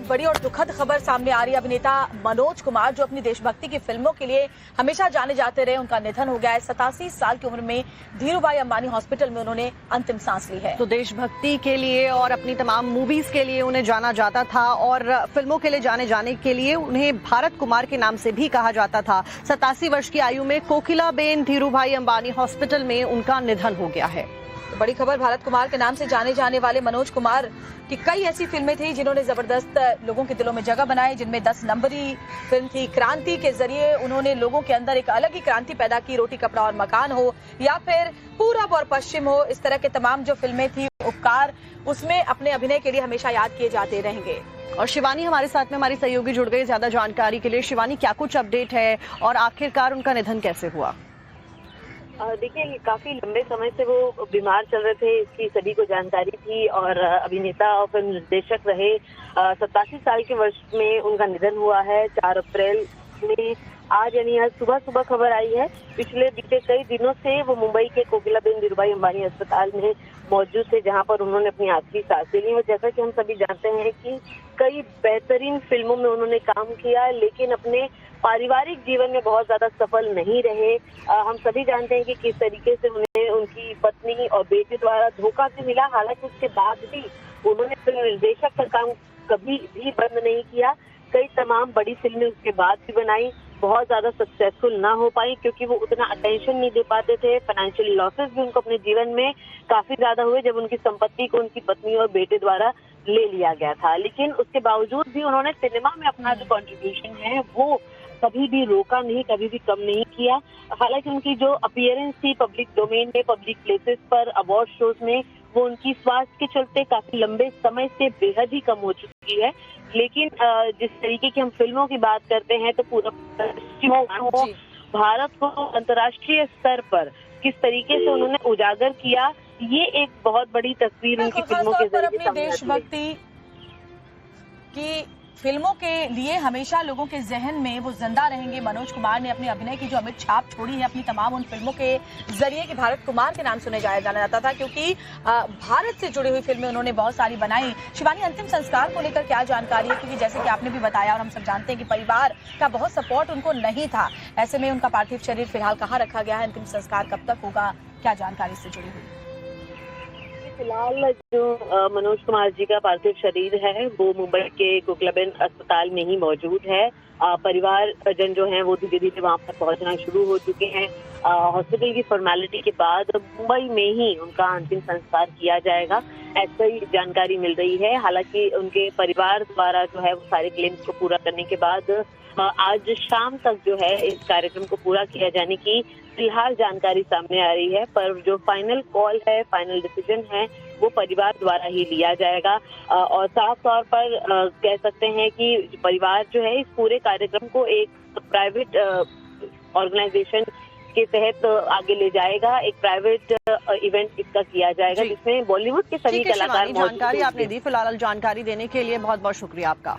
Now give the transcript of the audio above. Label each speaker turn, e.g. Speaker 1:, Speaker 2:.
Speaker 1: बहुत बड़ी और दुखद खबर सामने आ रही है। अभिनेता मनोज कुमार जो अपनी देशभक्ति की फिल्मों के लिए हमेशा जाने जाते रहे, उनका निधन हो गया है। 87 साल की उम्र में धीरूभाई अंबानी हॉस्पिटल में उन्होंने अंतिम सांस ली है।
Speaker 2: तो देशभक्ति के लिए और अपनी तमाम मूवीज के लिए उन्हें जाना जाता था और फिल्मों के लिए जाने के लिए उन्हें भारत कुमार के नाम से भी कहा जाता था। 87 वर्ष की आयु में कोकिलाबेन धीरूभाई अंबानी हॉस्पिटल में उनका निधन हो गया है।
Speaker 1: तो बड़ी खबर, भारत कुमार के नाम से जाने जाने वाले मनोज कुमार की कई ऐसी फिल्में थी जिन्होंने जबरदस्त लोगों के दिलों में जगह बनाई, जिनमें 10 नंबरी फिल्म थी। क्रांति के जरिए उन्होंने लोगों के अंदर एक अलग ही क्रांति पैदा की। रोटी कपड़ा और मकान हो या फिर पूरब और पश्चिम हो, इस तरह के तमाम जो फिल्में थी, उपकार, उसमें अपने अभिनय के लिए हमेशा याद किए जाते रहेंगे।
Speaker 2: और शिवानी हमारे साथ में, हमारी सहयोगी जुड़ गई ज्यादा जानकारी के लिए। शिवानी, क्या कुछ अपडेट है और आखिरकार उनका निधन कैसे हुआ?
Speaker 3: देखिए, काफी लंबे समय से वो बीमार चल रहे थे, इसकी सभी को जानकारी थी और अभिनेता और फिल्म निर्देशक रहे। 87 साल के वर्ष में उनका निधन हुआ है। 4 अप्रैल में आज यानी आज सुबह खबर आई है। पिछले बीते कई दिनों से वो मुंबई के कोकिलाबेन धीरूभाई अंबानी अस्पताल में मौजूद थे, जहां पर उन्होंने अपनी आखिरी सांस ली। और जैसा कि हम सभी जानते हैं कि कई बेहतरीन फिल्मों में उन्होंने काम किया, लेकिन अपने पारिवारिक जीवन में बहुत ज्यादा सफल नहीं रहे। हम सभी जानते हैं कि किस तरीके से उन्हें उनकी पत्नी और बेटे द्वारा धोखा भी मिला। हालांकि उसके बाद भी उन्होंने फिल्म निर्देशक का काम कभी भी बंद नहीं किया। कई तमाम बड़ी फिल्में उसके बाद भी बनाई, बहुत ज्यादा सक्सेसफुल ना हो पाई क्योंकि वो उतना अटेंशन नहीं दे पाते थे। फाइनेंशियल लॉसेस भी उनको अपने जीवन में काफी ज्यादा हुए जब उनकी संपत्ति को उनकी पत्नी और बेटे द्वारा ले लिया गया था। लेकिन उसके बावजूद भी उन्होंने सिनेमा में अपना जो कॉन्ट्रीब्यूशन है वो कभी भी रोका नहीं, कभी भी कम नहीं किया। हालांकि उनकी जो अपीयरेंस थी पब्लिक डोमेन में, पब्लिक प्लेसेस पर, अवार्ड शोज में, वो उनकी स्वास्थ्य के चलते काफी लंबे समय से बेहद ही कम हो चुकी है। लेकिन जिस तरीके की हम फिल्मों की बात करते हैं तो पूरा भारत को अंतर्राष्ट्रीय स्तर पर किस तरीके से उन्होंने उजागर किया, ये एक बहुत बड़ी तस्वीर उनकी फिल्मों के जरिए सामने आती है।
Speaker 1: देशभक्ति की फिल्मों के लिए हमेशा लोगों के जहन में वो जिंदा रहेंगे। मनोज कुमार ने अपने अभिनय की जो अमिट छाप छोड़ी है अपनी तमाम उन फिल्मों के जरिए कि भारत कुमार के नाम सुने जाना जाता था, क्योंकि भारत से जुड़ी हुई फिल्में उन्होंने बहुत सारी बनाई। शिवानी, अंतिम संस्कार को लेकर क्या जानकारी है? क्योंकि जैसे कि आपने भी बताया और हम सब जानते हैं कि परिवार का बहुत सपोर्ट उनको नहीं था, ऐसे में उनका पार्थिव शरीर फिलहाल कहाँ रखा गया है, अंतिम संस्कार कब तक होगा, क्या जानकारी इससे जुड़ी हुई?
Speaker 3: फिलहाल जो मनोज कुमार जी का पार्थिव शरीर है वो मुंबई के कोकिलाबेन अस्पताल में ही मौजूद है। परिवार जन जो हैं वो धीरे धीरे वहां पर पहुंचना शुरू हो चुके हैं। हॉस्पिटल की फॉर्मेलिटी के बाद मुंबई में ही उनका अंतिम संस्कार किया जाएगा, ऐसी जानकारी मिल रही है। हालांकि उनके परिवार द्वारा जो है वो सारे क्लेम्स को पूरा करने के बाद आज शाम तक जो है इस कार्यक्रम को पूरा किया जाने की फिलहाल जानकारी सामने आ रही है। पर जो फाइनल कॉल है, फाइनल डिसीजन है, वो परिवार द्वारा ही लिया जाएगा। और साफ तौर पर कह सकते हैं कि परिवार जो है इस पूरे कार्यक्रम को एक प्राइवेट ऑर्गेनाइजेशन के तहत आगे ले जाएगा। एक प्राइवेट इवेंट इसका किया जाएगा जिसमें बॉलीवुड के सभी कलाकार मौजूद हैं।
Speaker 2: जानकारी आपने दी, फिलहाल जानकारी देने के लिए बहुत बहुत शुक्रिया आपका।